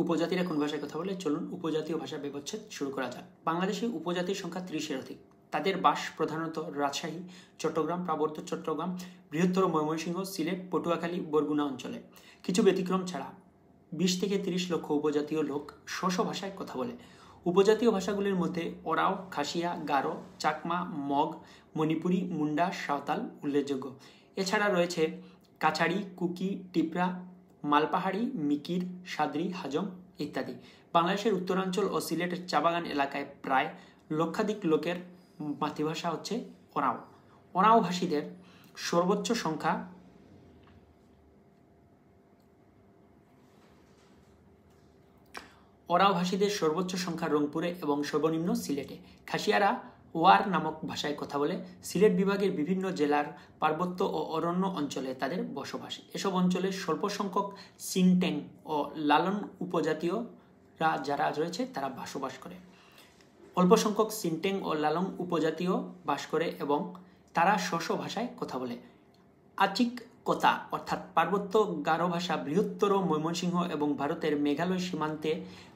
উপজাতিরা কোন ভাষায় কথা বলে? চলুন উপজাতীয় ভাষা ব্যবচ্ছেদ শুরু করা যাক। বাংলাদেশে উপজাতির সংখ্যা 30-এর অধিক। তাদের বাস প্রধানত রাজশাহী, চট্টগ্রাম, পার্বত্য চট্টগ্রাম, বৃহত্তর ময়মনসিংহ, সিলেট, পটুয়াখালী, বরগুনা অঞ্চলে। কিছু ব্যতিক্রম ছাড়া 20 থেকে 30 লক্ষ উপজাতীয় লোক স্ব ভাষায় কথা বলে। উপজাতীয় ভাষাগুলির মধ্যে ওরাও, খাসিয়া, গারো, চাকমা, মগ, মণিপুরী, মুন্ডা, সাঁওতাল উল্লেখযোগ্য। এছাড়া রয়েছে কাছাড়ি, কুকি, টিপরা, মালপাহাড়ি, মিকির, সাদ্রি, হাজং ইত্যাদি। বাংলাদেশের উত্তরাঞ্চল ও সিলেটের চাবাগান এলাকায় প্রায় লক্ষাধিক লোকের মাতৃভাষা হচ্ছে ওরাও। ওরাও ভাষীদের সর্বোচ্চ সংখ্যা রংপুরে এবং সর্বনিম্ন সিলেটে। খাসিয়ারা ওয়ার নামক ভাষায় কথা বলে। সিলেট বিভাগের বিভিন্ন জেলার পার্বত্য ও অরণ্য অঞ্চলে তাদের বসবাস। এসব অঞ্চলে স্বল্প সংখ্যক সিনটেং ও লালন উপজাতীয়রা যারা রয়েছে তারা বসবাস করে। অল্প সংখ্যক সিনটেং ও লালন উপজাতীয় বাস করে এবং তারা স্ব ভাষায় কথা বলে। আচিক কথা অর্থাৎ পার্বত্য গারো ভাষা বৃহত্তর ময়মনসিংহ এবং ভারতের মেঘালয় সীমান্তে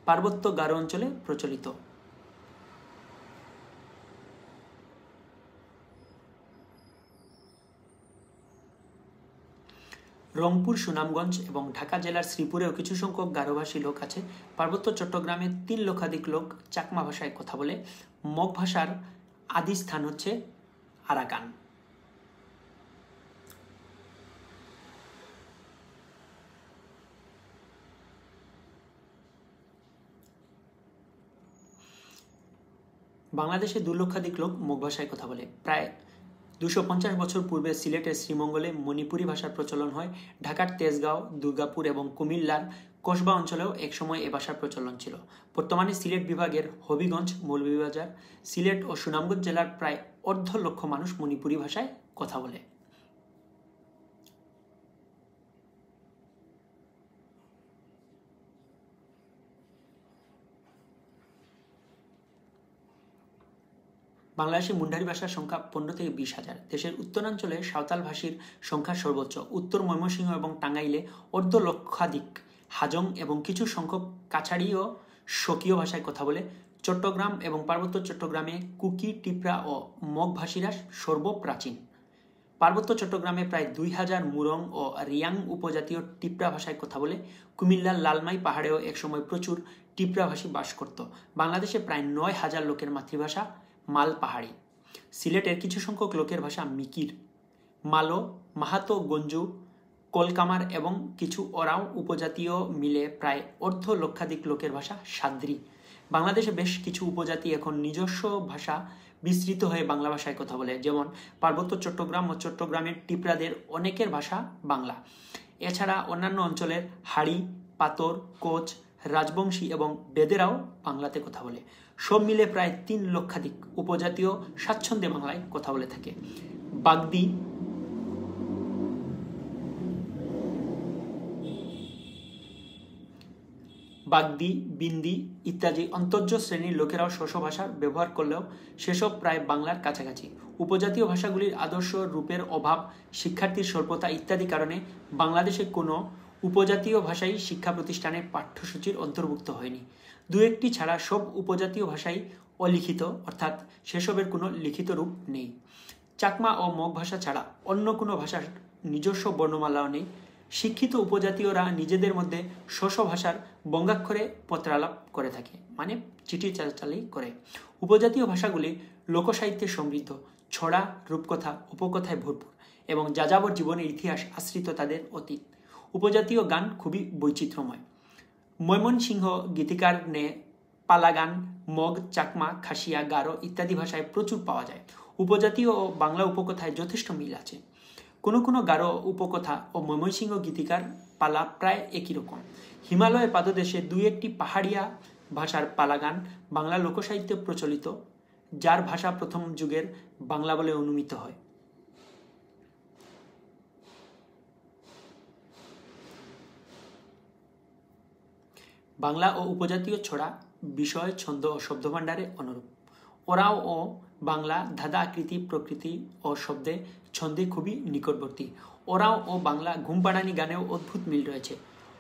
পার্বত্য গারো অঞ্চলে প্রচলিত। রংপুর, সুনামগঞ্জ এবং ঢাকা জেলার শ্রীপুরেও কিছু সংখ্যক গারোভাষী লোক আছে। পার্বত্য চট্টগ্রামে 3 লক্ষাধিক লোক চাকমা ভাষায় কথা বলে। মগ ভাষার আদি স্থান হচ্ছে আরাকান। বাংলাদেশে 2 লক্ষাধিক লোক মগ ভাষায় কথা বলে। প্রায় 250 বছর পূর্বে সিলেটের শ্রীমঙ্গলে মণিপুরী ভাষার প্রচলন হয়। ঢাকার তেজগাঁও, দুর্গাপুর এবং কুমিল্লার কসবা অঞ্চলেও একসময় এ ভাষার প্রচলন ছিল। বর্তমানে সিলেট বিভাগের হবিগঞ্জ, মৌলভীবাজার, সিলেট ও সুনামগঞ্জ জেলার প্রায় 1.5 লক্ষ মানুষ মণিপুরী ভাষায় কথা বলে। বাংলাদেশে মুন্ডারী ভাষার সংখ্যা 15 থেকে 20 হাজার। দেশের উত্তরাঞ্চলে সাঁওতাল ভাষীর সংখ্যা সর্বোচ্চ। উত্তর ময়মনসিংহ এবং টাঙ্গাইলে 1.5 লক্ষাধিক হাজং এবং কিছু সংখ্যক কাছাড়ি ও স্বকীয় ভাষায় কথা বলে। চট্টগ্রাম এবং পার্বত্য চট্টগ্রামে কুকি, টিপরা ও মগ ভাষীরা সর্বপ্রাচীন। পার্বত্য চট্টগ্রামে প্রায় 2000 মুরং ও রিয়াং উপজাতীয় টিপরা ভাষায় কথা বলে। কুমিল্লার লালমাই পাহাড়েও একসময় প্রচুর টিপরা ভাষী বাস করত। বাংলাদেশে প্রায় 9000 লোকের মাতৃভাষা মালপাহাড়ি। সিলেটের কিছু সংখ্যক লোকের ভাষা মিকির। মালো, মাহাতো, গঞ্জু, কলকামার এবং কিছু ওরাও উপজাতীয় মিলে প্রায় 1.5 লক্ষাধিক লোকের ভাষা সাদ্রি। বাংলাদেশে বেশ কিছু উপজাতি এখন নিজস্ব ভাষা বিস্তৃত হয়ে বাংলা ভাষায় কথা বলে, যেমন পার্বত্য চট্টগ্রাম ও চট্টগ্রামের টিপরাদের অনেকের ভাষা বাংলা। এছাড়া অন্যান্য অঞ্চলের হাড়ি, পাতর, কোচ, রাজবংশী এবং বেদেরাও বাংলাতে কথা বলে। সব মিলে প্রায় 3 লক্ষাধিক উপজাতীয় স্বাচ্ছন্দ্যে বাংলায় কথা বলে থাকে। বাগদি, বিন্দি ইত্যাদি অন্তর্জ শ্রেণীর লোকেরাও স্ব ভাষার ব্যবহার করলেও সেসব প্রায় বাংলার কাছাকাছি। উপজাতীয় ভাষাগুলির আদর্শ রূপের অভাব, শিক্ষার্থীর স্বল্পতা ইত্যাদি কারণে বাংলাদেশে কোনো উপজাতীয় ভাষাই শিক্ষা প্রতিষ্ঠানের পাঠ্যসূচির অন্তর্ভুক্ত হয়নি। 2-1টি ছাড়া সব উপজাতীয় ভাষাই অলিখিত, অর্থাৎ সেসবের কোনো লিখিত রূপ নেই। চাকমা ও মগ ভাষা ছাড়া অন্য কোনো ভাষার নিজস্ব বর্ণমালাও নেই। শিক্ষিত উপজাতীয়রা নিজেদের মধ্যে স্ব ভাষার বঙ্গাক্ষরে পত্রালাপ করে থাকে, মানে চিঠি চালাচালি করে। উপজাতীয় ভাষাগুলি লোকসাহিত্যে সমৃদ্ধ, ছড়া, রূপকথা, উপকথায় ভরপুর এবং যাযাবর জীবনের ইতিহাস আশ্রিত তাদের অতীত। উপজাতীয় গান খুবই বৈচিত্র্যময়। ময়মনসিংহ গীতিকার নে পালা গান মগ, চাকমা, খাসিয়া, গারো ইত্যাদি ভাষায় প্রচুর পাওয়া যায়। উপজাতীয় ও বাংলা উপকথায় যথেষ্ট মিল আছে। কোনো কোনো গারো উপকথা ও ময়মনসিংহ গীতিকার পালা প্রায় একই রকম। হিমালয়ের পাদদেশে 2-1টি পাহাড়িয়া ভাষার পালা গান বাংলা লোকসাহিত্যে প্রচলিত, যার ভাষা প্রথম যুগের বাংলা বলে অনুমিত হয়। বাংলা ও উপজাতীয় ছড়া বিষয়, ছন্দ ও শব্দভাণ্ডারে অনুরূপ। ওরাও ও বাংলা ধাঁধা আকৃতি, প্রকৃতি ও শব্দে ছন্দে খুবই নিকটবর্তী। ওরাও ও বাংলা ঘুমপাড়ানি গানেও অদ্ভুত মিল রয়েছে।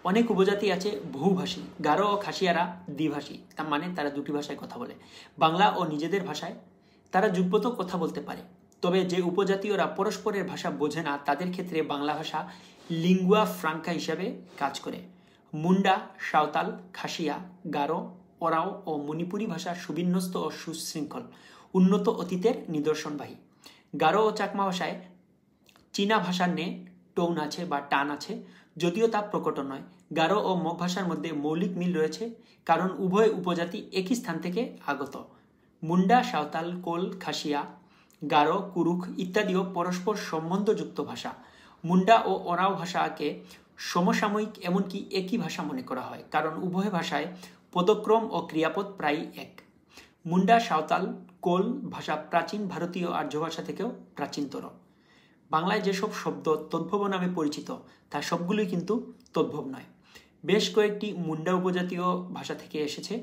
অনেক উপজাতি আছে বহুভাষী। গারো ও খাসিয়ারা দ্বিভাষী, তার মানে তারা দুটি ভাষায় কথা বলে। বাংলা ও নিজেদের ভাষায় তারা যুগপত কথা বলতে পারে। তবে যে উপজাতীয়রা পরস্পরের ভাষা বোঝে না তাদের ক্ষেত্রে বাংলা ভাষা লিঙ্গুয়া ফ্রাঙ্কা হিসাবে কাজ করে। মুন্ডা, সাঁওতাল, খাসিয়া, গারো, ওরাও ও মণিপুরী ভাষা সুবিন্যস্ত ও সুশৃঙ্খল, উন্নত অতীতের নিদর্শনবাহী। গারো ও চাকমা ভাষায় চীনা ভাষার ন্যায় টোন আছে বা টান আছে, যদিও তা প্রকট নয়। গারো ও মগ ভাষার মধ্যে মৌলিক মিল রয়েছে, কারণ উভয় উপজাতি একই স্থান থেকে আগত। মুন্ডা, সাঁওতাল, কোল, খাসিয়া, গারো, কুরুখ ইত্যাদিও পরস্পর সম্বন্ধযুক্ত ভাষা। মুন্ডা ও ওরাও ভাষাকে সমসাময়িক, এমনকি একই ভাষা মনে করা হয়, কারণ উভয় ভাষায় পদক্রম ও ক্রিয়াপদ প্রায় এক। মুন্ডা, সাঁওতাল, কোল ভাষা প্রাচীন ভারতীয় আর্য ভাষা থেকেও প্রাচীনতর। বাংলায় যেসব শব্দ তদ্ভব নামে পরিচিত তা সবগুলোই কিন্তু তদ্ভব নয়। বেশ কয়েকটি মুন্ডা উপজাতীয় ভাষা থেকে এসেছে।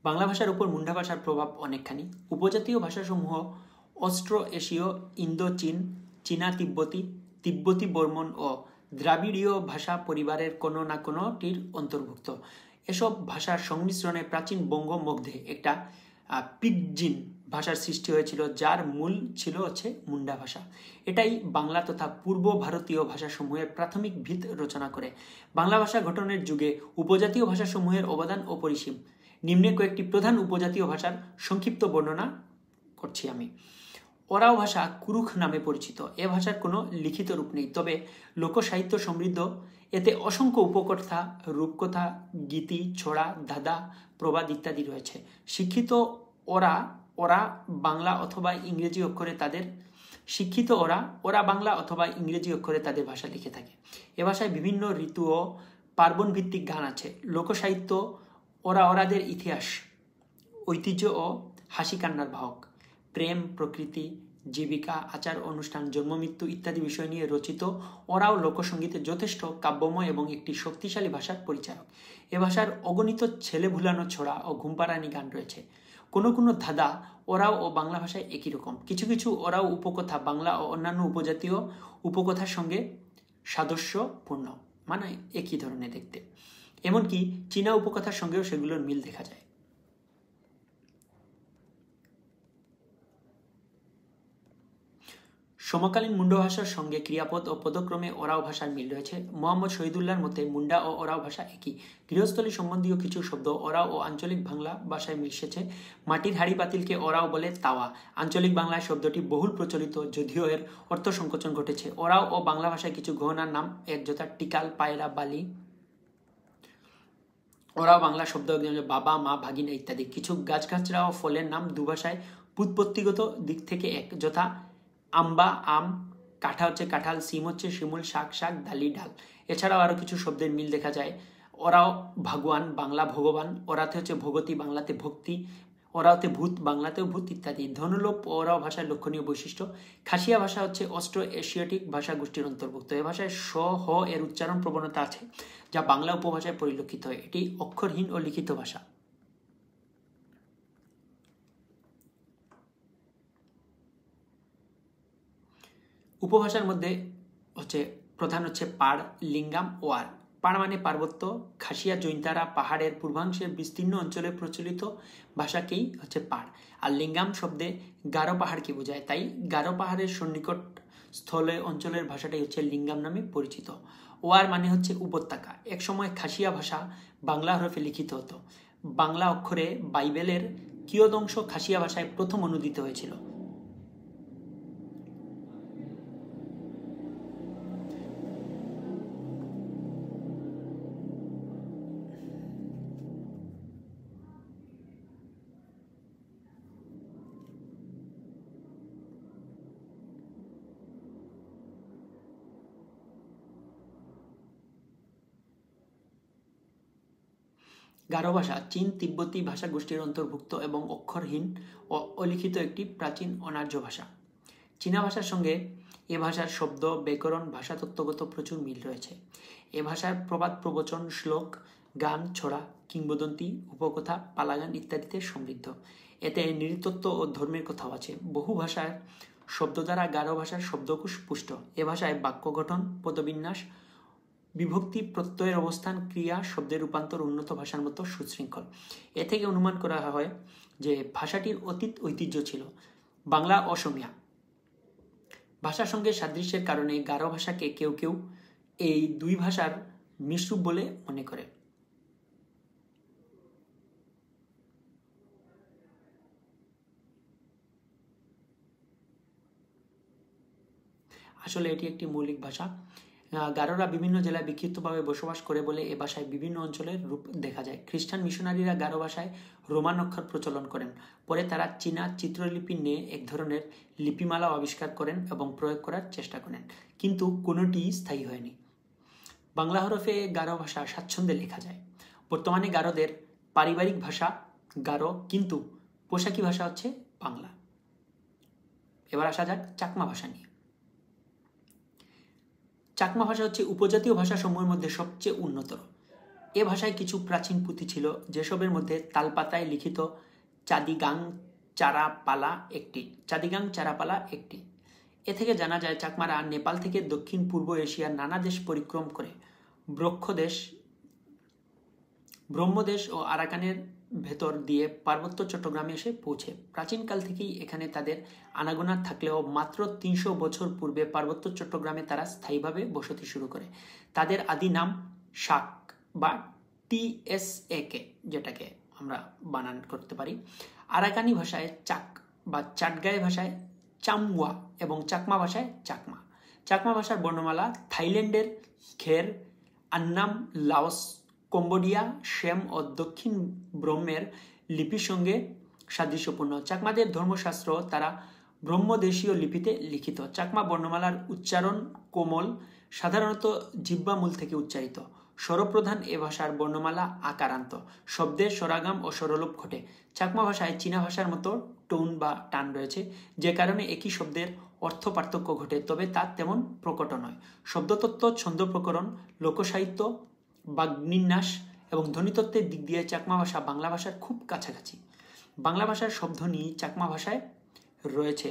বাংলা ভাষার উপর মুন্ডা ভাষার প্রভাব অনেকখানি। উপজাতীয় ভাষাসমূহ অস্ট্রো এশীয়, ইন্দো চীন, চীনা তিব্বতী, তিব্বতী বর্মন ও দ্রাবিড়ীয় ভাষা পরিবারের কোনো না কোনোটির অন্তর্ভুক্ত। এসব ভাষার সংমিশ্রণে প্রাচীন বঙ্গ মধ্যে একটা পিগজিন ভাষার সৃষ্টি হয়েছিল, যার মূল ছিল মুন্ডা ভাষা। এটাই বাংলা তথা পূর্ব ভারতীয় ভাষাসমূহের প্রাথমিক ভিত রচনা করে। বাংলা ভাষা গঠনের যুগে উপজাতীয় ভাষাসমূহের অবদান অপরিসীম। নিম্নে কয়েকটি প্রধান উপজাতীয় ভাষার সংক্ষিপ্ত বর্ণনা করছি আমি। ওরাও ভাষা কুরুখ নামে পরিচিত। এ ভাষার কোনো লিখিত রূপ নেই, তবে লোকসাহিত্য সমৃদ্ধ। এতে অসংখ্য উপকথা, রূপকথা, গীতি, ছড়া, ধাঁধা, প্রবাদ ইত্যাদি রয়েছে। শিক্ষিত ওরা বাংলা অথবা ইংরেজি অক্ষরে তাদের ভাষা লিখে থাকে। এ ভাষায় বিভিন্ন ঋতু ও পার্বণ ভিত্তিক গান আছে। লোকসাহিত্য ওরাদের ইতিহাস, ঐতিহ্য ও হাসি কান্নার বাহক। প্রেম, প্রকৃতি, জীবিকা, আচার অনুষ্ঠান, জন্মমৃত্যু ইত্যাদি বিষয় নিয়ে রচিত ওরাও লোকসঙ্গীতে যথেষ্ট কাব্যময় এবং একটি শক্তিশালী ভাষার পরিচায়ক। এ ভাষার অগণিত ছেলে ভুলানো ছড়া ও ঘুমপাড়ানি গান রয়েছে। কোনো কোনো ধাঁধা ওরাও ও বাংলা ভাষায় একই রকম। কিছু কিছু ওরাও উপকথা বাংলা ও অন্যান্য উপজাতীয় উপকথার সঙ্গে সাদৃশ্যপূর্ণ, মানে একই ধরনের দেখতে। এমনকি চীনা উপকথার সঙ্গেও সেগুলোর মিল দেখা যায়। সমকালীন মুন্ডা ভাষার সঙ্গে ক্রিয়াপদ ও পদক্রমে ওরাও ভাষার মিল রয়েছে। মোহাম্মদ শহীদুল্লাহর মতে মুন্ডা ও ওরাও ভাষা একই। গৃহস্থলী সম্বন্ধীয় কিছু শব্দ ওরাও ও আঞ্চলিক বাংলা ভাষায় মিশেছে। মাটির হাড়ি পাতিলকে ওরাও বলে তাওয়া। আঞ্চলিক বাংলায় শব্দটি বহুল প্রচলিত, যদিও এর অর্থ সংকোচন ঘটেছে। ওরাও ও বাংলা ভাষায় কিছু গহনার নাম এক, যথা টিকাল, পায়রা, বালি। ওরাও বাংলা শব্দ বাবা, মা, ভাগিনা ইত্যাদি। কিছু গাছগাছরা ও ফলের নাম দুভাষায় ব্যুৎপত্তিগত দিক থেকে এক, যথা আম্বা, আম, কাঁঠা কাঁঠাল, সিম শিমুল, শাক, ডালি, ডাল। এছাড়াও আরো কিছু শব্দের মিল দেখা যায়। ওরাও ভাগবান, বাংলা ভগবান। ওরাতে ভগতি, বাংলাতে ভক্তি। ওরাওতে ভূত, বাংলাতেও ভূত ইত্যাদি। ধনুলোপ ওরাও ভাষার লক্ষণীয় বৈশিষ্ট্য। খাসিয়া ভাষা অস্ট্রো এশিয়াটিক ভাষা গোষ্ঠীর অন্তর্ভুক্ত। এ ভাষায় স, হ এর উচ্চারণ প্রবণতা আছে, যা বাংলা উপভাষায় পরিলক্ষিত হয়। এটি অক্ষরহীন ও লিখিত ভাষা। উপভাষার মধ্যে প্রধান পাড়, লিঙ্গাম, ওয়ার। পাড় মানে পার্বত্য। খাসিয়া জৈন্তারা পাহাড়ের পূর্বাংশের বিস্তীর্ণ অঞ্চলে প্রচলিত ভাষাকেই পাড়। আর লিঙ্গাম শব্দে গারো পাহাড়কে বোঝায়, তাই গারো পাহাড়ের সন্নিকট স্থলে অঞ্চলের ভাষাটাই লিঙ্গাম নামে পরিচিত। ওয়ার মানে উপত্যকা। একসময় খাসিয়া ভাষা বাংলা হরফে লিখিত হতো। বাংলা অক্ষরে বাইবেলের কিয়দংশ খাসিয়া ভাষায় প্রথম অনুদিত হয়েছিল। গারো ভাষা চীন তিব্বতী ভাষা গোষ্ঠীর অন্তর্ভুক্ত এবং অক্ষরহীন ও অলিখিত একটি প্রাচীন অনার্য ভাষা। চীনা ভাষার সঙ্গে এ ভাষার শব্দ, ব্যাকরণ, ভাষাতত্ত্বগত প্রচুর মিল রয়েছে। এ ভাষার প্রবাদ, প্রবচন, শ্লোক, গান, ছড়া, কিংবদন্তি, উপকথা, পালাগান ইত্যাদিতে সমৃদ্ধ। এতে নৃতত্ব ও ধর্মের কথাও আছে। বহু ভাষার শব্দ দ্বারা গারো ভাষার শব্দকোষ পুষ্ট। এ ভাষায় বাক্য গঠন, পদবিন্যাস, বিভক্তি, প্রত্যয়ের অবস্থান, ক্রিয়া, শব্দের রূপান্তর উন্নত ভাষার মতো সুশৃঙ্খল। এ থেকে অনুমান করা হয় যে ভাষাটির অতীত ঐতিহ্য ছিল। বাংলা অসমীয়া ভাষার সঙ্গে সাদৃশ্যের কারণে গারো ভাষাকে কেউ কেউ এই দুই ভাষার মিশ্রূপ বলে মনে করে। আসলে এটি একটি মৌলিক ভাষা। গারোরা বিভিন্ন জেলায় বিক্ষিপ্তভাবে বসবাস করে বলে এ ভাষায় বিভিন্ন অঞ্চলের রূপ দেখা যায়। খ্রিস্টান মিশনারিরা গারো ভাষায় রোমান অক্ষর প্রচলন করেন। পরে তারা চীনা চিত্রলিপি নিয়ে এক ধরনের লিপিমালা আবিষ্কার করেন এবং প্রয়োগ করার চেষ্টা করেন, কিন্তু কোনোটি স্থায়ী হয়নি। বাংলা হরফে গারো ভাষা স্বাচ্ছন্দ্যে লেখা যায়। বর্তমানে গারোদের পারিবারিক ভাষা গারো, কিন্তু পোশাকি ভাষা হচ্ছে বাংলা। এবার আসা যাক চাকমা ভাষা নিয়ে। চাকমা ভাষা হচ্ছে উপজাতীয় ভাষাসমূহের মধ্যে সবচেয়ে উন্নতর। এ ভাষায় কিছু প্রাচীন পুঁথি ছিল, যেসবের মধ্যে তালপাতায় লিখিত চাদিগাং চারাপালা একটি। এ থেকে জানা যায় চাকমারা নেপাল থেকে দক্ষিণ পূর্ব এশিয়ার নানা দেশ পরিক্রম করে ব্রহ্মদেশ ও আরাকানের ভেতর দিয়ে পার্বত্য চট্টগ্রামে এসে পৌঁছে। প্রাচীনকাল থেকেই এখানে তাদের আনাগোনা থাকলেও মাত্র ৩০০ বছর পূর্বে পার্বত্য চট্টগ্রামে তারা স্থায়ীভাবে বসতি শুরু করে। তাদের আদি নাম শাক বা TSAK, যেটাকে আমরা বানান করতে পারি। আরাকানি ভাষায় চাক বা চাটগাঁয় ভাষায় চামওয়া এবং চাকমা ভাষায় চাকমা। চাকমা ভাষার বর্ণমালা থাইল্যান্ডের খের, আন্নাম, লাওস, কম্বোডিয়া, শেম ও দক্ষিণ ব্রহ্মের লিপির সঙ্গে সাদৃশ্যপূর্ণ। চাকমাদের ধর্মশাস্ত্র তারা ব্রহ্মদেশীয় লিপিতে লিখিত। চাকমা বর্ণমালার উচ্চারণ কোমল, সাধারণত জিহ্বামূল থেকে উচ্চারিত। স্বরপ্রধান এ ভাষার বর্ণমালা আকারান্ত, শব্দের স্বরাগাম ও স্বরলোপ ঘটে। চাকমা ভাষায় চীনা ভাষার মতো টোন বা টান রয়েছে, যে কারণে একই শব্দের অর্থ পার্থক্য ঘটে, তবে তা তেমন প্রকট নয়। শব্দতত্ত্ব, ছন্দ প্রকরণ, লোকসাহিত্য, বাগ্বিন্যাস এবং ধ্বনিতত্ত্বের দিক দিয়ে চাকমা ভাষা বাংলা ভাষার খুব কাছাকাছি। বাংলা ভাষার সব ধ্বনি চাকমা ভাষায় রয়েছে।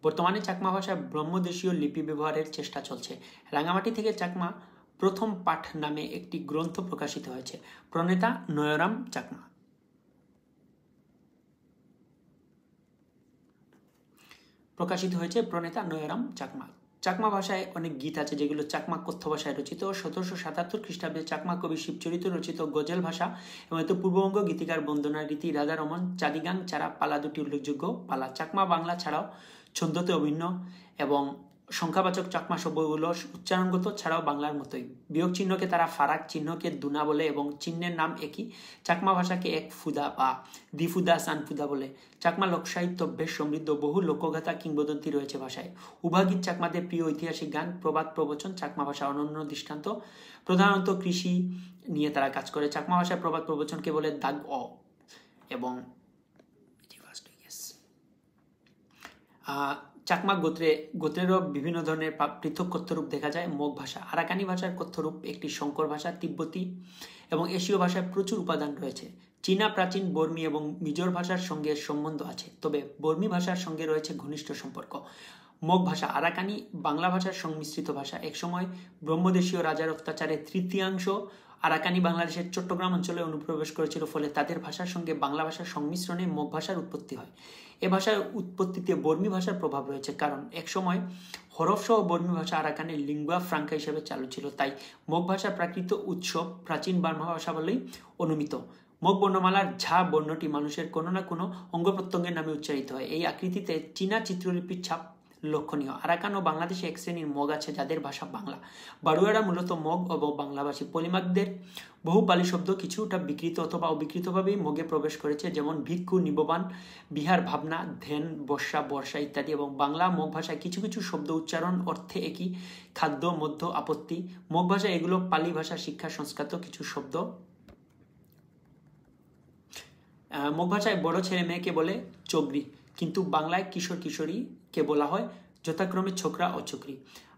বর্তমানে চাকমা ভাষায় ব্রহ্মদেশীয় লিপি ব্যবহারের চেষ্টা চলছে। রাঙামাটি থেকে চাকমা প্রথম পাঠ নামে একটি গ্রন্থ প্রকাশিত হয়েছে। প্রণেতা নয়রাম চাকমা। চাকমা ভাষায় অনেক গীত আছে, যেগুলো চাকমা কথ্য ভাষায় রচিত। 1777 খ্রিস্টাব্দে চাকমা কবি শিবচরিত রচিত গজল ভাষা এবং এতে পূর্ববঙ্গ গীতিকার বন্দনা রীতি, রাধারমন, চাদিগাং চারা পালা দুটি উল্লেখযোগ্য পালা। চাকমা বাংলা ছাড়াও ছন্দতে অভিন্ন এবং সংখ্যাবাচক চাকমা শব্দগুলো উচ্চারণগত ছাড়াও বাংলার মতোই। বিয়োগ চিহ্নকে তারা ফারাক, চিহ্নকে দুনা বলে এবং চিহ্নের নাম একই। চাকমা ভাষাকে এক ফুদা বা দ্বিফুদা, সানফুদা বলে। চাকমা লোকসাহিত্য বেশ সমৃদ্ধ, বহু লোকগাথা, কিংবদন্তি রয়েছে ভাষায়। উভাগীত চাকমাদের প্রিয় ঐতিহাসিক গান, প্রবাদ প্রবচন। চাকমা ভাষা অনন্য দৃষ্টান্ত। প্রধানত কৃষি নিয়ে তারা কাজ করে। চাকমা ভাষায় প্রবাদ প্রবচনকে বলে দাগ অ এবং চাকমা গোত্রেরও বিভিন্ন ধরনের পৃথক কথ্যরূপ দেখা যায়। মগ ভাষা, আরাকানি ভাষার কথ্যরূপ একটি সংকর ভাষা। তিব্বতী এবং এশীয় ভাষায় প্রচুর উপাদান রয়েছে। চীনা, প্রাচীন বর্মী এবং মিজর ভাষার সঙ্গে সম্বন্ধ আছে, তবে বর্মী ভাষার সঙ্গে রয়েছে ঘনিষ্ঠ সম্পর্ক। মগ ভাষা আরাকানি বাংলা ভাষার সংমিশ্রিত ভাষা। একসময় ব্রহ্মদেশীয় রাজার অত্যাচারে তৃতীয়াংশ আরাকানি বাংলাদেশের চট্টগ্রাম অঞ্চলে অনুপ্রবেশ করেছিল, ফলে তাদের ভাষার সঙ্গে বাংলা ভাষার সংমিশ্রণে মগ ভাষার উৎপত্তি হয়। এ ভাষার উৎপত্তিতে বর্মী ভাষার প্রভাব রয়েছে, কারণ একসময় হরফসহ বর্মী ভাষা আরাকানের লিঙ্গুয়া ফ্রাঙ্কা হিসেবে চালু ছিল। তাই মগ ভাষার প্রাকৃত উৎস প্রাচীন বার্মা ভাষা বলেই অনুমিত। মগ বর্ণমালার ঝা বর্ণটি মানুষের কোনো না কোনো অঙ্গ প্রত্যঙ্গের নামে উচ্চারিত হয়। এই আকৃতিতে চীনা চিত্রলিপির ছাপ লক্ষণীয়। আরাকান ও বাংলাদেশে এক শ্রেণীর মগ আছে যাদের ভাষা বাংলা। বাড়ুয়ারা মূলত মগ ও বাংলাভাষী। পলিমাগদের বহু পালি শব্দ কিছুটা বিকৃত অথবা অবিকৃতভাবেই মগে প্রবেশ করেছে, যেমন ভিক্ষু, নিববান, বিহার, ভাবনা, ধ্যান, বর্ষা ইত্যাদি। এবং বাংলা মগ ভাষায় কিছু কিছু শব্দ উচ্চারণ অর্থে একই। খাদ্য, মধ্য, আপত্তি। মগ ভাষায় এগুলো পালি ভাষা শিক্ষা সংস্কৃত কিছু শব্দ। মগ ভাষায় বড় ছেলে মেয়েকে বলে চগরি, কিন্তু বাংলায় কিশোর কিশোরীকে বলা হয় যথাক্রমে ছোকরা ও ছোকরি।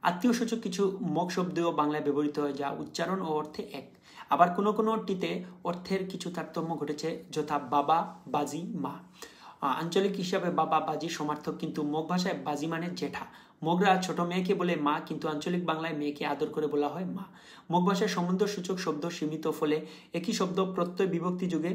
আত্মীয় সূচক কিছু মগ শব্দও বাংলায় ব্যবহৃত হয় যা উচ্চারণ ও অর্থে এক। আবার কোনো কোনোটিতে অর্থের কিছু তারতম্য ঘটেছে, যথা বাবা, বাজি, মা। আঞ্চলিক হিসাবে বাবা, বাজি সমার্থক, কিন্তু মগ ভাষায় বাজি মানে জেঠা। মগরা ছোট মেয়েকে বলে মা, কিন্তু আঞ্চলিক বাংলায় মেয়েকে আদর করে বলা হয় মা। মগ ভাষায় সম্বন্ধসূচক শব্দ সীমিত, ফলে একই শব্দ প্রত্যয় বিভক্তি যুগে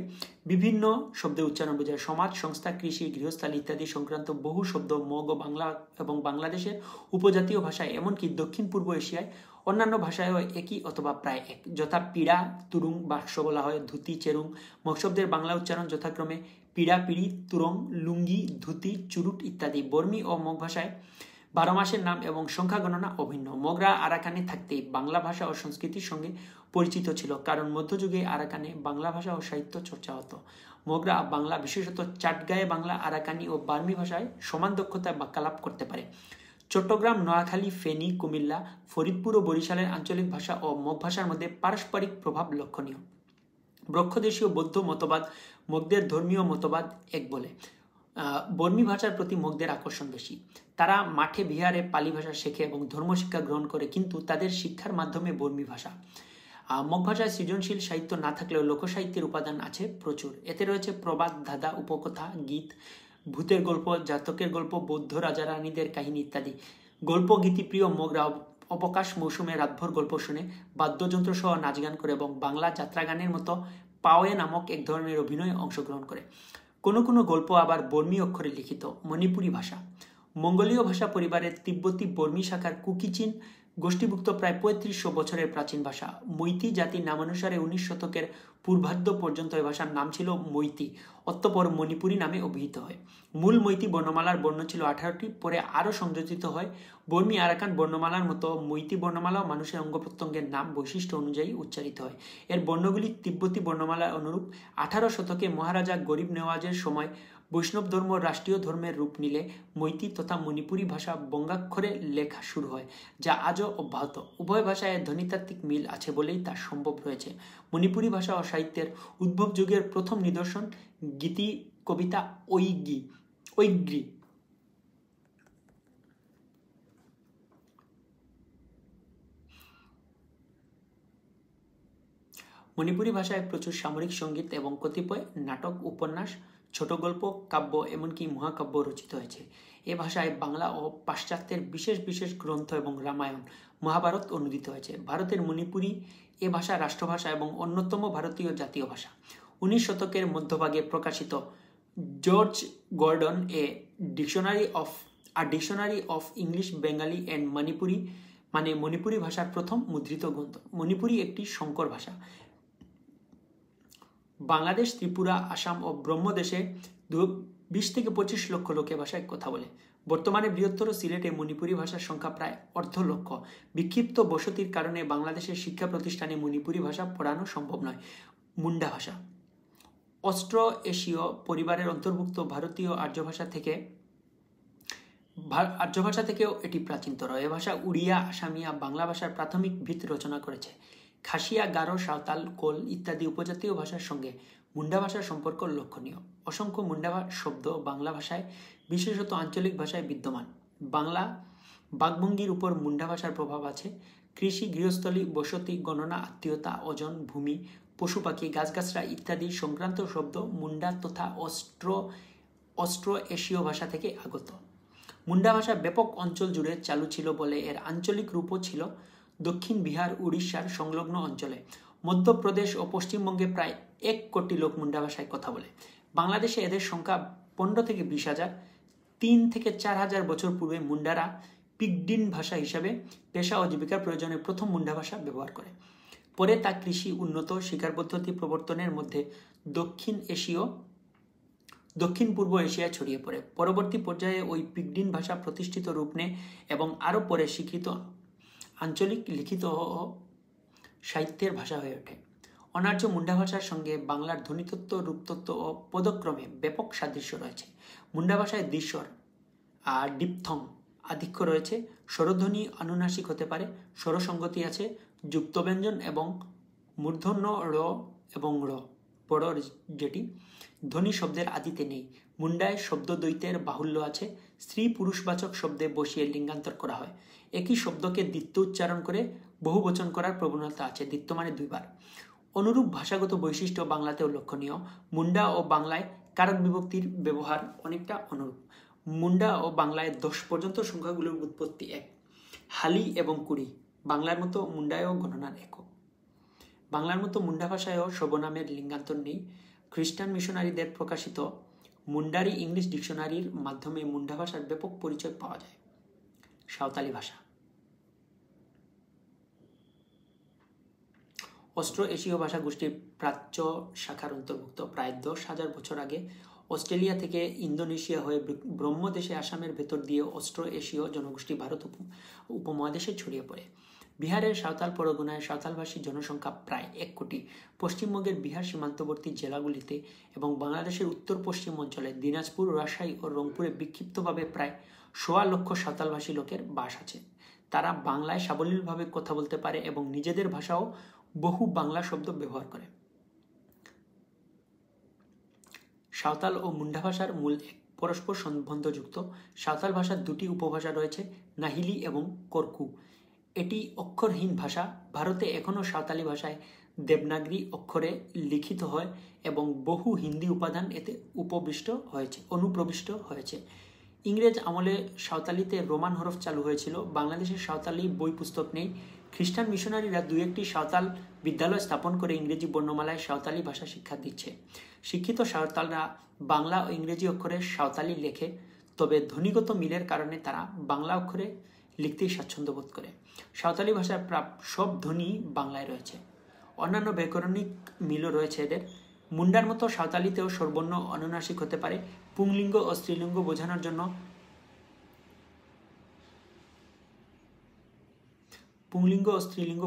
বিভিন্ন শব্দের উচ্চারণ বোঝায়। সমাজ, সংস্থা, কৃষি, গৃহস্থালী ইত্যাদি সংক্রান্ত বহু শব্দ মগ ও বাংলা এবং বাংলাদেশের উপজাতীয় ভাষায়, এমনকি দক্ষিণ পূর্ব এশিয়ায় অন্যান্য ভাষায়ও একই অথবা প্রায় এক। যথা পীড়া, তুরুং, বাক্স বলা হয়, ধুতি, চেরুং। মগ শব্দের বাংলা উচ্চারণ যথাক্রমে পীড়া, পিড়ি, তুরং, লুঙ্গি, ধুতি, চুরুট ইত্যাদি। বর্মী ও মগ ভাষায় 12 মাসের নাম এবং সংখ্যা গণনা অভিন্ন। মগরা আরাকানে থাকতেই বাংলা ভাষা ও সংস্কৃতির সঙ্গে পরিচিত ছিল, কারণ মধ্যযুগে আরাকানে বাংলা ভাষা ও সাহিত্য চর্চা হতো। মগরা বাংলা, বিশেষত চাটগাঁয়ে বাংলা, আরাকানি ও বার্মি ভাষায় সমান দক্ষতায় বাক্যালাপ করতে পারে। চট্টগ্রাম, নোয়াখালী, ফেনী, কুমিল্লা, ফরিদপুর ও বরিশালের আঞ্চলিক ভাষা ও মগ ভাষার মধ্যে পারস্পরিক প্রভাব লক্ষণীয়। ব্রহ্মদেশীয় বৌদ্ধ মতবাদ মগদের ধর্মীয় মতবাদ এক বলে। বর্মী ভাষার প্রতি মগদের আকর্ষণ বেশি। তারা মাঠে বিহারে পালি ভাষা শেখে এবং ধর্মশিক্ষা গ্রহণ করে, কিন্তু তাদের শিক্ষার মাধ্যমে বর্মী ভাষা। মগ ভাষায় সৃজনশীল সাহিত্য না থাকলেও লোকসাহিত্যের উপাদান আছে প্রচুর। এতে রয়েছে প্রবাদ, ধাঁধা, উপকথা, গীত, ভূতের গল্প, জাতকের গল্প, বৌদ্ধ রাজা রানীদের কাহিনী ইত্যাদি। গল্প গীতিপ্রিয় মগরা অবকাশ মৌসুমে রাতভর গল্প শুনে, বাদ্যযন্ত্র সহ নাচ গান করে এবং বাংলা যাত্রাগানের মতো পাওয়ে নামক এক ধরনের অভিনয়ে অংশগ্রহণ করে। কোনো কোনো গল্প আবার বর্মী অক্ষরে লিখিত। মণিপুরী ভাষা মঙ্গোলীয় ভাষা পরিবারের তিব্বতী বর্মী শাখার কুকিচিন গোষ্ঠীভুক্ত প্রায় 3500 বছরের প্রাচীন ভাষা। মৈতি জাতির নামানুসারে 19 শতকের পূর্বার্ধ পর্যন্ত এ ভাষার নাম ছিল মৈতি, অতঃপর মণিপুরী নামে অভিহিত হয়। মূল মৈতি বর্ণমালার বর্ণ ছিল 18টি, পরে আরও সংযোজিত হয়। বর্মী আরাকান বর্ণমালার মতো মৈতি বর্ণমালাও মানুষের অঙ্গ প্রত্যঙ্গের নাম বৈশিষ্ট্য অনুযায়ী উচ্চারিত হয়। এর বর্ণগুলি তিব্বতী বর্ণমালার অনুরূপ। 18 শতকে মহারাজা গরিব নেওয়াজের সময় বৈষ্ণব ধর্ম রাষ্ট্রীয় ধর্মের রূপ নিলে মৈতি তথা মণিপুরী ভাষা বঙ্গাক্ষরে লেখা শুরু হয়, যা আজও অব্যাহত। উভয় ভাষায় ধ্বনিতাত্ত্বিক মিল আছে বলেই তা সম্ভব রয়েছে। মণিপুরী ভাষা ও সাহিত্যের উদ্ভব যুগের প্রথম নিদর্শন গীতি কবিতা ঐগ্রি। মণিপুরী ভাষায় প্রচুর সামরিক সঙ্গীত এবং কতিপয় নাটক, উপন্যাস, ছোট গল্প, কাব্য, এমনকি মহাকাব্য রচিত হয়েছে। এ ভাষায় বাংলা ও পাশ্চাত্যের বিশেষ বিশেষ গ্রন্থ এবং রামায়ণ, মহাভারত অনুদিত হয়েছে। ভারতের মণিপুরী এ ভাষা রাষ্ট্রভাষা এবং অন্যতম ভারতীয় জাতীয় ভাষা। 19 শতকের মধ্যভাগে প্রকাশিত George Gordon dictionary of English, Bengali and Manipuri মানে মণিপুরী ভাষার প্রথম মুদ্রিত গ্রন্থ। মণিপুরী একটি সংকর ভাষা। বাংলাদেশ, ত্রিপুরা, আসাম ও ব্রহ্মদেশে 20 থেকে 25 লক্ষ লোক এ ভাষায় কথা বলে। বর্তমানে বৃহত্তর সিলেটে মণিপুরী ভাষার সংখ্যা প্রায় 1.5 লক্ষ। বিক্ষিপ্ত বসতির কারণে বাংলাদেশের শিক্ষা প্রতিষ্ঠানে মণিপুরী ভাষা পড়ানো সম্ভব নয়। মুন্ডা ভাষা অস্ট্রো এশীয় পরিবারের অন্তর্ভুক্ত ভারতীয় আর্য ভাষা থেকেও এটি প্রাচীনতর। এ ভাষা উড়িয়া, আসামিয়া, বাংলা ভাষার প্রাথমিক ভিত রচনা করেছে। খাসিয়া, গারো, সাঁওতাল, কোল ইত্যাদি উপজাতীয় ভাষার সঙ্গে মুন্ডা ভাষার সম্পর্ক লক্ষণীয়। অসংখ্য মুন্ডা শব্দ বাংলা ভাষায়, বিশেষত আঞ্চলিক ভাষায় বিদ্যমান। বাংলা বাগভঙ্গির উপর মুন্ডা ভাষার প্রভাব আছে। কৃষি, গৃহস্থলী, বসতি, গণনা, আত্মীয়তা, ওজন, ভূমি, পশু পাখি, গাছগাছরা ইত্যাদি সংক্রান্ত শব্দ মুন্ডা তথা অস্ট্রো এশীয় ভাষা থেকে আগত। মুন্ডা ভাষা ব্যাপক অঞ্চল জুড়ে চালু ছিল বলে এর আঞ্চলিক রূপও ছিল দক্ষিণ বিহার, উড়িষ্যার সংলগ্ন অঞ্চলে। মধ্যপ্রদেশ ও পশ্চিমবঙ্গে প্রায় 1 কোটি লোক মুন্ডা ভাষায় কথা বলে। বাংলাদেশে এদের সংখ্যা 15 থেকে 20 হাজার। 3 থেকে 4 হাজার বছর পূর্বে মুন্ডারা পিগডিন ভাষা হিসাবে পেশা ও জীবিকার প্রয়োজনে প্রথম মুন্ডা ভাষা ব্যবহার করে। পরে তা কৃষি, উন্নত শিকার পদ্ধতি প্রবর্তনের মধ্যে দক্ষিণ পূর্ব এশিয়ায় ছড়িয়ে পড়ে। পরবর্তী পর্যায়ে ওই পিগডিন ভাষা প্রতিষ্ঠিত রূপ নেয় এবং আরও পরে স্বীকৃত আঞ্চলিক লিখিত ও সাহিত্যের ভাষা হয়ে ওঠে। অনার্য মুন্ডা ভাষার সঙ্গে বাংলার ধ্বনিতত্ত্ব, রূপতত্ত্ব ও পদক্রমে ব্যাপক সাদৃশ্য রয়েছে। মুন্ডা ভাষায় দ্বিস্বর আর ডিপথং আধিক্য রয়েছে। স্বরধ্বনি আনুনাসিক হতে পারে, স্বরসঙ্গতি আছে। যুক্তব্যঞ্জন এবং মূর্ধন্য র এবং র বড় যেটি ধ্বনি শব্দের আদিতে নেই। মুন্ডায় শব্দ দ্বৈতের বাহুল্য আছে, স্ত্রী পুরুষবাচক শব্দে বসিয়ে লিঙ্গান্তর করা হয়। একই শব্দকে দ্বিত্ব উচ্চারণ করে বহুবচন করার প্রবণতা আছে, দ্বিত্ব মানে দুইবার। অনুরূপ ভাষাগত বৈশিষ্ট্য বাংলাতেও লক্ষণীয়। মুন্ডা ও বাংলায় কারক বিভক্তির ব্যবহার অনেকটা অনুরূপ। মুন্ডা ও বাংলায় 10 পর্যন্ত সংখ্যাগুলোর উৎপত্তি এক। হালি এবং কুড়ি বাংলার মতো মুন্ডায়ও গণনার একক। বাংলার মতো মুন্ডা ভাষায়ও সর্বনামের লিঙ্গান্তর নেই। খ্রিস্টান মিশনারিদের প্রকাশিত মুন্ডারি ইংলিশ ডিকশনারির মাধ্যমে মুন্ডা ভাষার ব্যাপক পরিচয় পাওয়া যায়। সাঁওতালি ভাষা অস্ট্রো এশীয় ভাষা গোষ্ঠীর প্রাচ্য শাখার অন্তর্ভুক্ত। প্রায় 10,000 বছর আগে অস্ট্রেলিয়া থেকে ইন্দোনেশিয়া হয়ে ব্রহ্মদেশে আসামের ভেতর দিয়ে অস্ট্রো এশীয় জনগোষ্ঠী ভারত উপমহাদেশে ছড়িয়ে পড়ে। বিহারের সাঁওতাল পরগনায় সাঁওতালভাষী জনসংখ্যা প্রায় 1 কোটি। পশ্চিমবঙ্গের বিহার সীমান্তবর্তী জেলাগুলিতে এবং বাংলাদেশের উত্তর পশ্চিম অঞ্চলে দিনাজপুর, রাজশাহী ও রংপুরে বিক্ষিপ্তভাবে প্রায় 1.25 লক্ষ সাঁওতালভাষী লোকের বাস আছে। তারা বাংলায় সাবলীলভাবে কথা বলতে পারে এবং নিজেদের ভাষাও বহু বাংলা শব্দ ব্যবহার করে। সাঁওতাল ও মুন্ডা ভাষার মূল পরস্পর সম্বন্ধযুক্ত। সাঁওতাল ভাষার 2টি উপভাষা রয়েছে, নাহিলি এবং করকু। এটি অক্ষরহীন ভাষা। ভারতে এখনও সাঁওতালি ভাষায় দেবনাগরী অক্ষরে লিখিত হয় এবং বহু হিন্দি উপাদান এতে অনুপ্রবিষ্ট হয়েছে। ইংরেজ আমলে সাঁওতালিতে রোমান হরফ চালু হয়েছিল। বাংলাদেশের সাঁওতালি বই পুস্তক নেই। খ্রিস্টান মিশনারিরা 2-1টি সাঁওতাল বিদ্যালয় স্থাপন করে ইংরেজি বর্ণমালায় সাঁওতালি ভাষা শিক্ষা দিচ্ছে। শিক্ষিত সাঁওতালরা বাংলা ও ইংরেজি অক্ষরে সাঁওতালি লেখে, তবে ধ্বনিগত মিলের কারণে তারা বাংলা অক্ষরে লিখতেই স্বাচ্ছন্দ্য বোধ করে। সাঁওতালি ভাষার প্রায় সব ধ্বনি বাংলায় রয়েছে। অন্যান্য ব্যাকরণিক মিলও রয়েছে এদের। মুন্ডার মতো সাঁওতালিতেও স্বরবর্ণ অনুনাসিক হতে পারে। পুংলিঙ্গ ও স্ত্রীলিঙ্গ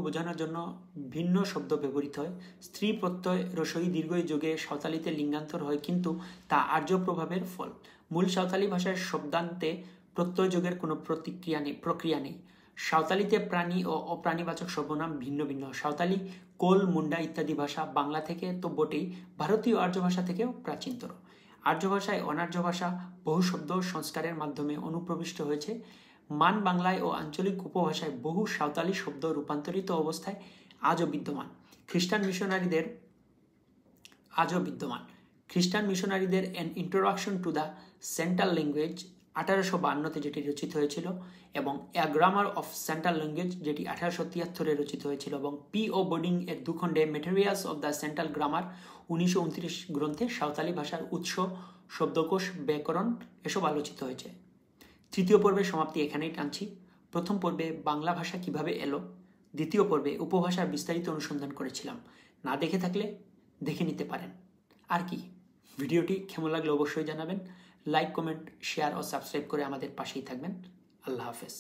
বোঝানোর জন্য ভিন্ন শব্দ ব্যবহৃত হয়। স্ত্রী প্রত্যয় রসই দীর্ঘই যোগে সাঁওতালিতে লিঙ্গান্তর হয়, কিন্তু তা আর্য প্রভাবের ফল। মূল সাঁওতালি ভাষার শব্দান্তে প্রত্যয় যোগের কোনো প্রক্রিয়া নেই। সাঁওতালিতে প্রাণী ও অপ্রাণীবাচক সর্বনাম ভিন্ন ভিন্ন। সাঁওতালি, কোল, মুন্ডা ইত্যাদি ভাষা বাংলা থেকে তো বটেই, ভারতীয় আর্য ভাষা থেকেও প্রাচীনতর। আর্য ভাষায় অনার্য ভাষা বহু শব্দ সংস্কারের মাধ্যমে অনুপ্রবিষ্ট হয়েছে। মান বাংলায় ও আঞ্চলিক উপভাষায় বহু সাঁওতালি শব্দ রূপান্তরিত অবস্থায় আজও বিদ্যমান। খ্রিস্টান মিশনারিদের an introduction to the central language 1852-তে যেটি রচিত হয়েছিল, এবং a grammar of central language যেটি 1873-এ রচিত হয়েছিল, এবং P.O. বোর্ডিং এর 2 খণ্ডে materials of the central grammar 1929 গ্রন্থে সাঁওতালি ভাষার উৎস, শব্দকোষ, ব্যাকরণ এসব আলোচিত হয়েছে। তৃতীয় পর্বের সমাপ্তি এখানেই টানছি। প্রথম পর্বে বাংলা ভাষা কিভাবে এলো, দ্বিতীয় পর্বে উপভাষার বিস্তারিত অনুসন্ধান করেছিলাম। না দেখে থাকলে দেখে নিতে পারেন। আর কি, ভিডিওটি কেমন লাগলে অবশ্যই জানাবেন। লাইক, কমেন্ট, শেয়ার ও সাবস্ক্রাইব করে আমাদের পাশেই থাকবেন। আল্লাহ হাফেজ।